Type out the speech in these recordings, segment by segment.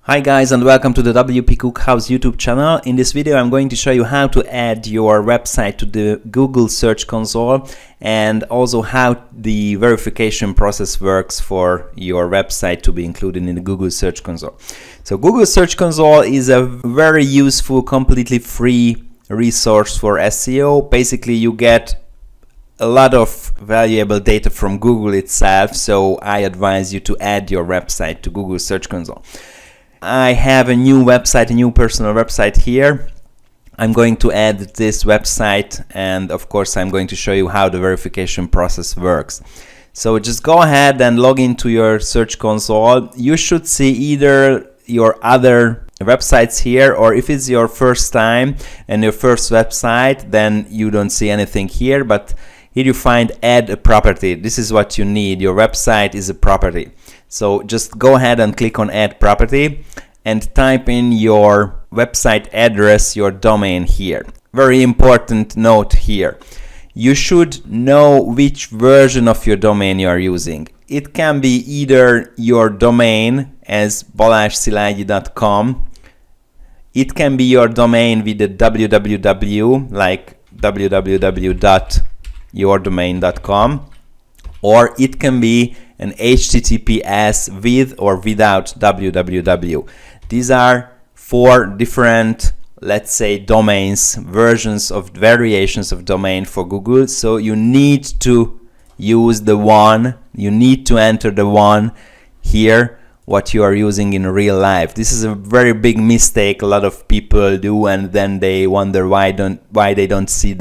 Hi guys, and welcome to the WP Cookhouse YouTube channel. In this video I'm going to show you how to add your website to the Google Search Console and also how the verification process works for your website to be included in the Google Search Console. So Google Search Console is a very useful, completely free resource for SEO. Basically you get a lot of valuable data from Google itself, so I advise you to add your website to Google Search Console. I have a new website, a new personal website here. I'm going to add this website, and of course I'm going to show you how the verification process works. So just go ahead and log into your Search Console. You should see either your other websites here, or if it's your first time and your first website, then you don't see anything here, but here you find add a property. This is what you need. Your website is a property. So just go ahead and click on add property and type in your website address, your domain here. Very important note here. You should know which version of your domain you are using. It can be either your domain as balazsszilágyi.com. It can be your domain with the www, like www.yourdomain.com, or it can be an HTTPS with or without www. These are four different, let's say, domains, versions of variations of domain for Google. So you need to use the one, you need to enter the one here what you are using in real life. This is a very big mistake a lot of people do, and then they wonder why they don't see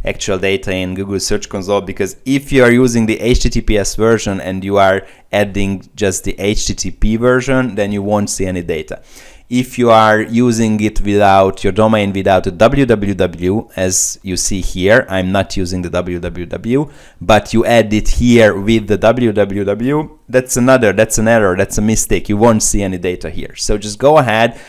actual data in Google Search Console, because if you are using the HTTPS version and you are adding just the HTTP version, then you won't see any data. If you are using it without your domain, without a www, as you see here, I'm not using the www, but you add it here with the www, that's an error, that's a mistake. You won't see any data here. So just go ahead.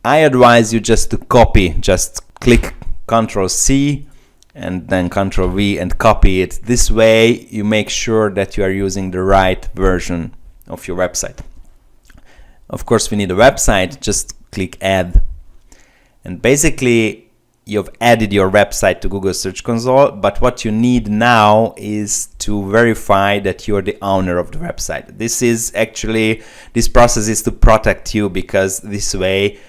I advise you just to copy, just click Ctrl+C and then Ctrl+V and copy it. This way you make sure that you are using the right version of your website. Of course, we need a website. Just click add, and basically you've added your website to Google Search Console, but what you need now is to verify that you're the owner of the website. This process is to protect you, because this way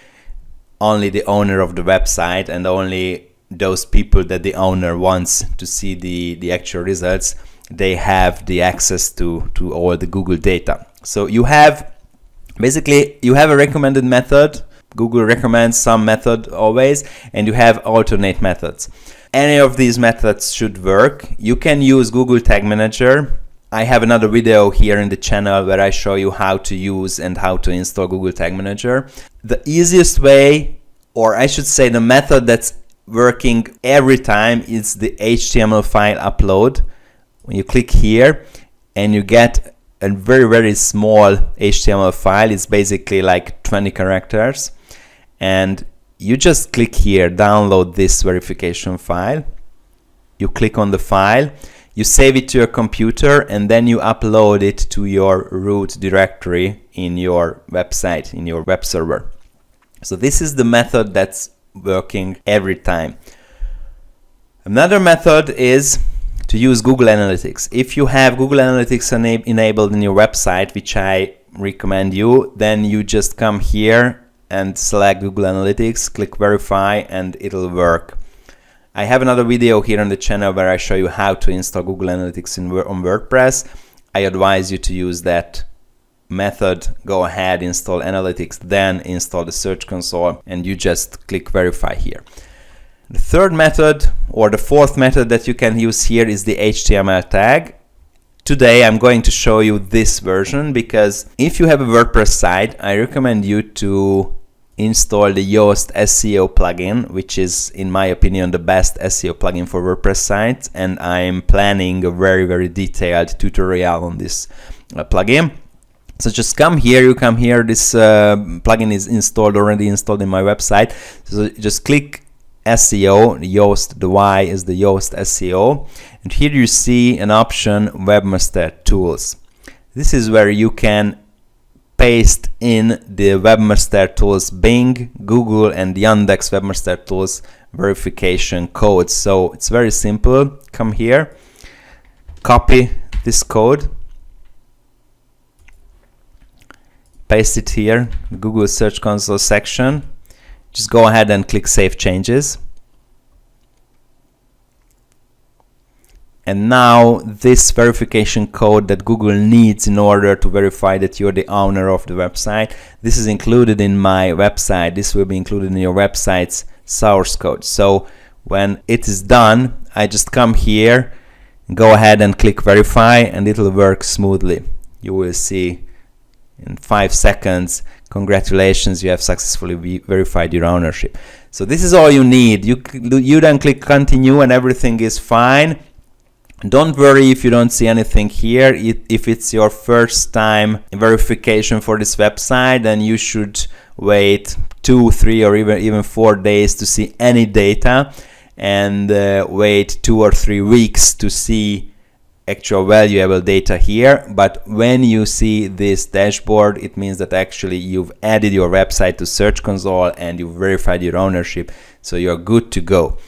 only the owner of the website and only those people that the owner wants to see the actual results, they have the access to all the Google data. So you have a recommended method. Google recommends some method always, and you have alternate methods. Any of these methods should work. You can use Google Tag Manager. I have another video here in the channel where I show you how to use and how to install Google Tag Manager. The easiest way, or I should say the method that's working every time, is the HTML file upload. When you click here and you get a very small HTML file, it's basically like 20 characters, and you just click here, download this verification file. You click on the file, you save it to your computer, and then you upload it to your root directory in your website, in your web server. So this is the method that's working every time. Another method is to use Google Analytics. If you have Google Analytics enabled in your website, which I recommend you, then you just come here and select Google Analytics, click verify, and it'll work. I have another video here on the channel where I show you how to install Google Analytics on WordPress. I advise you to use that method. Go ahead, install Analytics, then install the Search Console, and you just click verify here. The third method, or the fourth method that you can use here, is the HTML tag. Today I'm going to show you this version, because if you have a WordPress site, I recommend you to install the Yoast SEO plugin, which is, in my opinion, the best SEO plugin for WordPress sites, and I'm planning a very detailed tutorial on this plugin. So just come here, this plugin is already installed in my website. So just click SEO, Yoast, the Y is the Yoast SEO, and here you see an option Webmaster Tools. This is where you can paste in the Webmaster Tools Bing, Google and Yandex Webmaster Tools verification codes. So it's very simple. Come here, copy this code, paste it here, the Google Search Console section. Just go ahead and click Save Changes. And now this verification code that Google needs in order to verify that you're the owner of the website, this is included in my website. This will be included in your website's source code. So when it is done, I just come here, go ahead and click verify, and it will work smoothly. You will see in 5 seconds, congratulations, you have successfully verified your ownership. So this is all you need. You then click continue and everything is fine. Don't worry if you don't see anything here. If it's your first time verification for this website, then you should wait 2, 3 or even 4 days to see any data, and wait 2 or 3 weeks to see actual valuable data here. But when you see this dashboard, it means that actually you've added your website to Search Console and you've verified your ownership, so you're good to go.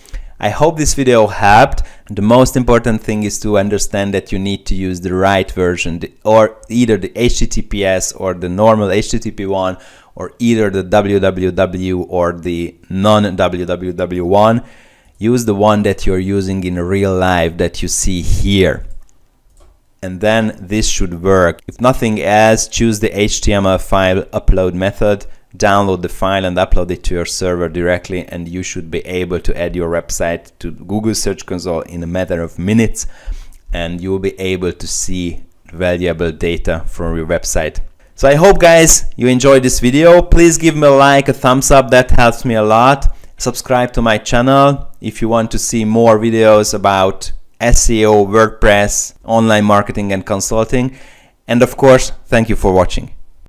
I hope this video helped. The most important thing is to understand that you need to use the right version, or either the HTTPS or the normal HTTP one, or either the www or the non-www one. Use the one that you're using in real life that you see here, and then this should work. If nothing else, choose the HTML file upload method, download the file and upload it to your server directly, and you should be able to add your website to Google Search Console in a matter of minutes, and you will be able to see valuable data from your website. So I hope, guys, you enjoyed this video. Please give me a like, a thumbs up, that helps me a lot. Subscribe to my channel if you want to see more videos about SEO, WordPress, online marketing and consulting. And of course, thank you for watching.